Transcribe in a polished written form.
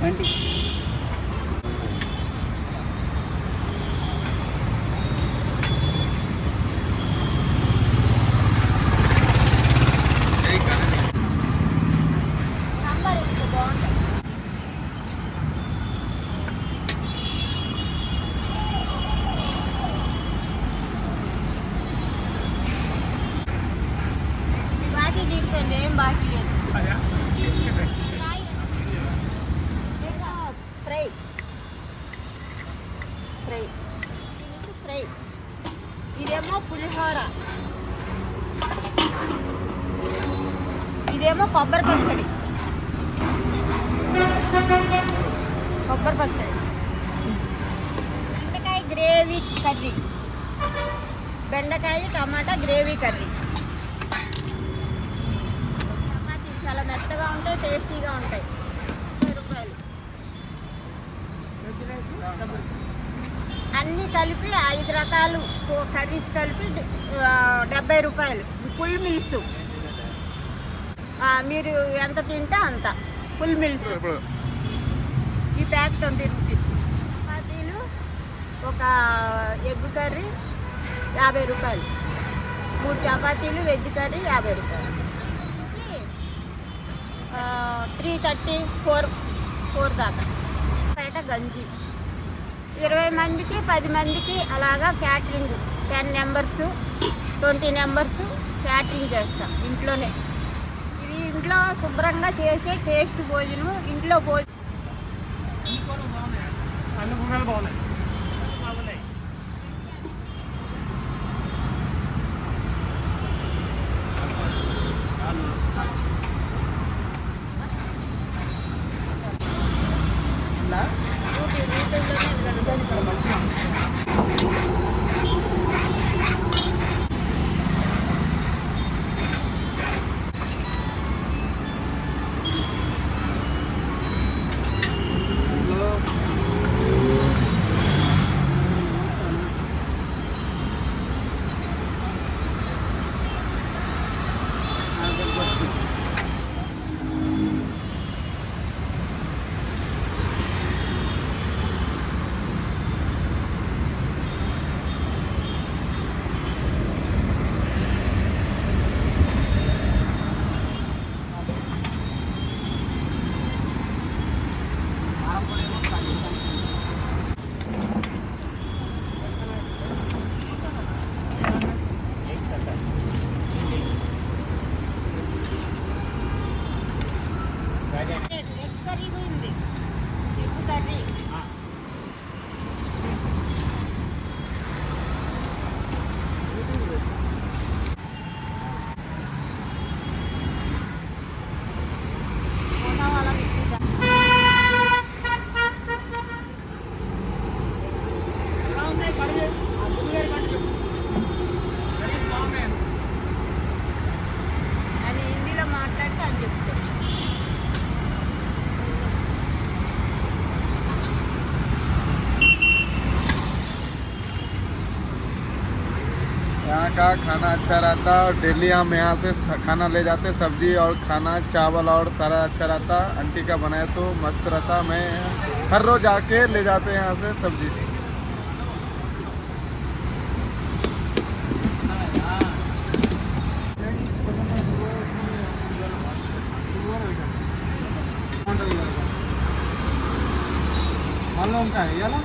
20. బాకీ తీసుకోండి, ఏం బాకీ లేదు. ఫ్రై ఫ్రై ఫ్రై, ఇదేమో పులిహోర, ఇదేమో కొబ్బరి పచ్చడి. బెండకాయ గ్రేవీ కర్రీ, బెండకాయ టమాటా గ్రేవీ కర్రీ. చపాతీ చాలా మెత్తగా ఉంటాయి, టేస్టీగా ఉంటాయి. 30 రూపాయలు. అన్నీ కలిపి 5 రకాలు కర్రీస్ కలిపి 70 రూపాయలు. ఫుల్ మిల్స్, మీరు ఎంత తింటే అంత. ఫుల్ మిల్స్ ఈ ప్యాక్ 20 రూపీస్. చపాతీలు, ఒక ఎగ్ కర్రీ 50 రూపాయలు. 3 చపాతీలు, వెజ్ కర్రీ 50 రూపాయలు. 330, 4 దాకా. బయట గంజి 20 మందికి 10 మందికి అలాగా క్యాటరింగ్. 10 మెంబర్స్ 20 మెంబర్స్ క్యాటరింగ్ చేస్తాం ఇంట్లోనే. ఇది ఇంట్లో శుభ్రంగా చేసే టేస్ట్ భోజనం. ఇంట్లో భోజనం అన్ని కూరలు బాగున్నాయి. అని హిందీలో మాట్లాడితే అని చెప్తాను. यहाँ का खाना अच्छा रहता और डेली हम यहाँ से खाना ले जाते, सब्जी और खाना चावल और सारा अच्छा रहता। आंटी का बनाया सो मस्त रहता। मैं हर रोज आके ले जाते यहाँ से सब्जी। మళ్ళీ ఉంటాయి ఇలా